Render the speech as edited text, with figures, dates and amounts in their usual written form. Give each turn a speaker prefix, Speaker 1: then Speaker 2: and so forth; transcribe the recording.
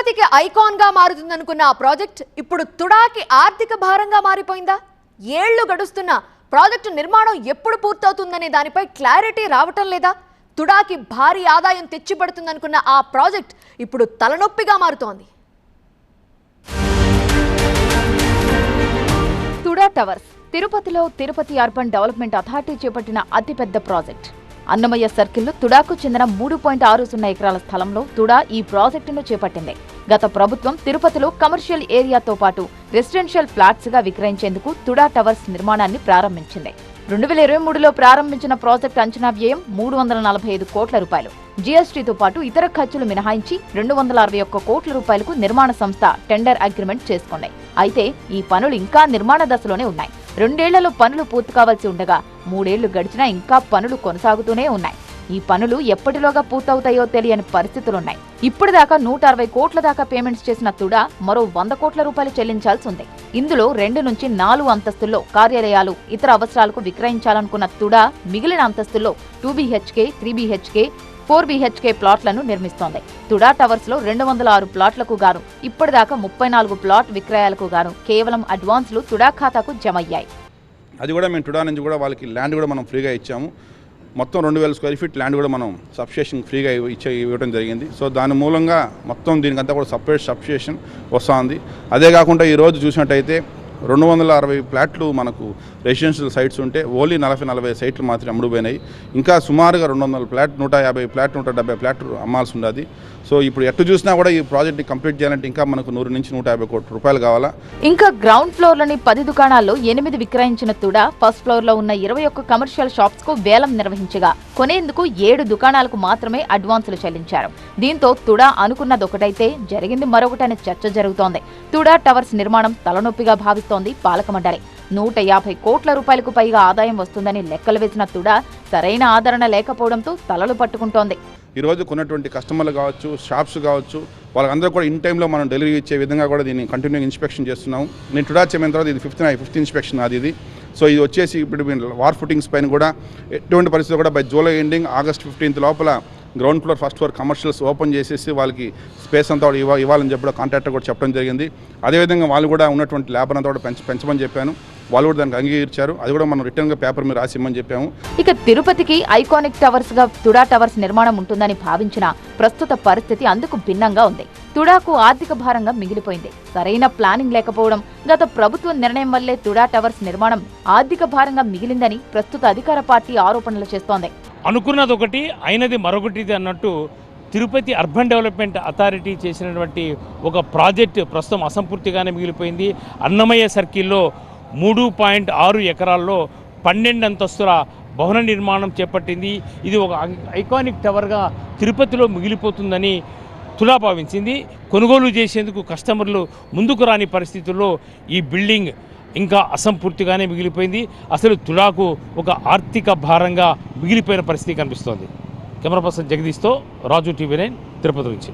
Speaker 1: తిరుపతికి ఐకాన్ గా మారుతుందనుకున్న ఆ ప్రాజెక్ట్ ఇప్పుడు తుడాకి ఆర్థిక భారంగా మారిపోయిందా? ఏళ్లు గడుస్తున్న ప్రాజెక్టు నిర్మాణం ఎప్పుడు పూర్తవుతుందనే దానిపై క్లారిటీ రావటం లేదా? తుడాకి భారీ ఆదాయం తెచ్చిపడుతుందనుకున్న ఆ ప్రాజెక్ట్ ఇప్పుడు తలనొప్పిగా మారుతోంది. తుడా టవర్స్ తిరుపతిలో తిరుపతి అర్బన్ డెవలప్మెంట్ అథారిటీ చేపట్టిన అతిపెద్ద ప్రాజెక్ట్. అన్నమయ్య సర్కిల్లో తుడాకు చెందిన 3.60 ఎకరాల స్థలంలో తుడా ఈ ప్రాజెక్టును చేపట్టింది. గత ప్రభుత్వం తిరుపతిలో కమర్షియల్ ఏరియాతో పాటు రెసిడెన్షియల్ ఫ్లాట్స్ గా విక్రయించేందుకు తుడా టవర్స్ నిర్మాణాన్ని ప్రారంభించింది. 2023లో ప్రారంభించిన ప్రాజెక్టు అంచనా వ్యయం 345 కోట్ల రూపాయలు. జీఎస్టీతో పాటు ఇతర ఖర్చులు మినహాయించి 261 కోట్ల రూపాయలకు నిర్మాణ సంస్థ టెండర్ అగ్రిమెంట్ చేసుకుంది. అయితే ఈ పనులు ఇంకా నిర్మాణ దశలోనే ఉన్నాయి. 2 ఏళ్లలో పనులు పూర్తి కావాల్సి ఉండగా 3 ఏళ్లు గడిచినా ఇంకా పనులు కొనసాగుతూనే ఉన్నాయి. ఈ పనులు ఎప్పటిలోగా పూర్తవుతాయో తెలియని పరిస్థితులున్నాయి. ఇప్పటిదాకా 160 కోట్ల దాకా పేమెంట్స్ చేసిన తుడా మరో 100 కోట్ల రూపాయలు చెల్లించాల్సి ఉంది. ఇందులో 2 నుంచి 4 అంతస్తుల్లో కార్యాలయాలు, ఇతర అవసరాలకు విక్రయించాలనుకున్న తుడా మిగిలిన అంతస్తుల్లో 2 BHK, 3 BHK, 4 BHK ప్లాట్లను నిర్మిస్తోంది. తుడా టవర్స్ లో 206 ప్లాట్లకు గాను ఇప్పటిదాకా 34 ప్లాట్ విక్రయాలకు గాను కేవలం అడ్వాన్స్లు తుడా ఖాతాకు జమయ్యాయి.
Speaker 2: అది కూడా మేము తుడా నుంచి కూడా వాళ్ళకి ల్యాండ్ కూడా మనం ఫ్రీగా ఇచ్చాము. మొత్తం 2000 స్క్వేర్ ఫీట్ ల్యాండ్ కూడా మనం సబ్స్టేషన్ ఫ్రీగా ఇవ్వడం జరిగింది. సో దాని మూలంగా మొత్తం దీనికంతా కూడా సపరేట్ సబ్స్టేషన్ వస్తుంది. అదే కాకుండా ఈరోజు చూసినట్టయితే 260 ఫ్లాట్లు మనకు రెసిడెన్షియల్ సైట్స్ ఉంటే ఓన్లీ 40 సైట్లు మాత్రమే అమ్ముడుపోయినాయి. ఇంకా సుమారుగా 200 ఫ్లాట్, 150 ఫ్లాట్, 170 ఫ్లాట్లు అమ్మాల్సి ఉన్నది. సో ఇప్పుడు ఎటు చూసినా కూడా ఈ ప్రాజెక్ట్ కంప్లీట్ చేయాలంటే ఇంకా మనకు 100 నుంచి 150 కోట్ల రూపాయలు కావాలా.
Speaker 1: ఇంకా గ్రౌండ్ ఫ్లోర్ లోని 10 దుకాణాల్లో 8 విక్రయించిన తుడా ఫస్ట్ ఫ్లోర్ లో ఉన్న 21 కమర్షియల్ షాప్స్ కు వేలం నిర్వహించగా కొనేందుకు 7 దుకాణాలకు మాత్రమే అడ్వాన్సులు చెల్లించారు. దీంతో తుడా అనుకున్నది ఒకటైతే జరిగింది మరొకటనే చర్చ జరుగుతోంది. తుడా టవర్స్ నిర్మాణం తలనొప్పిగా భావిస్తోంది పాలక మండలి. 150 కోట్ల రూపాయలకు పైగా ఆదాయం వస్తుందని లెక్కలు వేసిన తుడా సరైన ఆదరణ లేకపోవడంతో తలలు పట్టుకుంటోంది.
Speaker 2: ఈరోజు కొన్నటువంటి కస్టమర్లు కావచ్చు, షాప్స్ కావచ్చు, వాళ్ళందరూ కూడా ఇన్ టైంలో మనం డెలివరీ ఇచ్చే విధంగా కూడా దీన్ని కంటిన్యూగా ఇన్స్పెక్షన్ చేస్తున్నాం. నేను టుడా చేయమైన తర్వాత ఇది ఫిఫ్త్ ఇన్స్పెక్షన్ అది ఇది. సో ఇది వచ్చేసి ఇప్పుడు వార్ ఫుటింగ్స్ పైన కూడా ఎటువంటి పరిస్థితులు కూడా బై జూలై ఎండింగ్ August 15 లోపల ground floor, first floor commercials open చేసేసి వాళ్ళకి స్పేస్ అంతా కూడా ఇవ్వాలని చెప్పి కాంట్రాక్టర్ కూడా చెప్పడం జరిగింది. అదేవిధంగా వాళ్ళు కూడా ఉన్నటువంటి లేబర్ అంతా కూడా పెంచమని చెప్పాను. వాళ్ళు కూడా దానికి అంగీకరించారు. అది కూడా మనం రిటర్న్గా పేపర్ మీద రాసి ఇమ్మని చెప్పాము.
Speaker 1: ఇక తిరుపతికి ఐకానిక్ టవర్స్ గా తుడా టవర్స్ నిర్మాణం ఉంటుందని భావించిన ప్రస్తుత పరిస్థితి అందుకు భిన్నంగా ఉంది. తుడాకు ఆర్థిక భారంగా మిగిలిపోయింది. సరైన ప్లానింగ్ లేకపోవడం, గత ప్రభుత్వ నిర్ణయం వల్లే తుడా టవర్స్ నిర్మాణం ఆర్థిక భారంగా మిగిలిందని ప్రస్తుత అధికార పార్టీ ఆరోపణలు చేస్తోంది.
Speaker 3: అనుకున్నది ఒకటి, అయినది మరొకటిది అన్నట్టు తిరుపతి అర్బన్ డెవలప్మెంట్ అథారిటీ చేసినటువంటి ఒక ప్రాజెక్టు ప్రస్తుతం అసంపూర్తిగానే మిగిలిపోయింది. అన్నమయ్య సర్కిల్లో 3.6 ఎకరాల్లో 12 అంతస్తుల భవన నిర్మాణం చేపట్టింది. ఇది ఒక ఐకానిక్ టవర్గా తిరుపతిలో మిగిలిపోతుందని తుడా భావించింది. కొనుగోలు చేసేందుకు కస్టమర్లు ముందుకు రాని పరిస్థితుల్లో ఈ బిల్డింగ్ ఇంకా అసంపూర్తిగానే మిగిలిపోయింది. అసలు తుడాకు ఒక ఆర్థిక భారంగా మిగిలిపోయిన పరిస్థితి కనిపిస్తోంది. కెమెరా పర్సన్ జగదీష్తో రాజు, TV9, తిరుపతి నుంచి.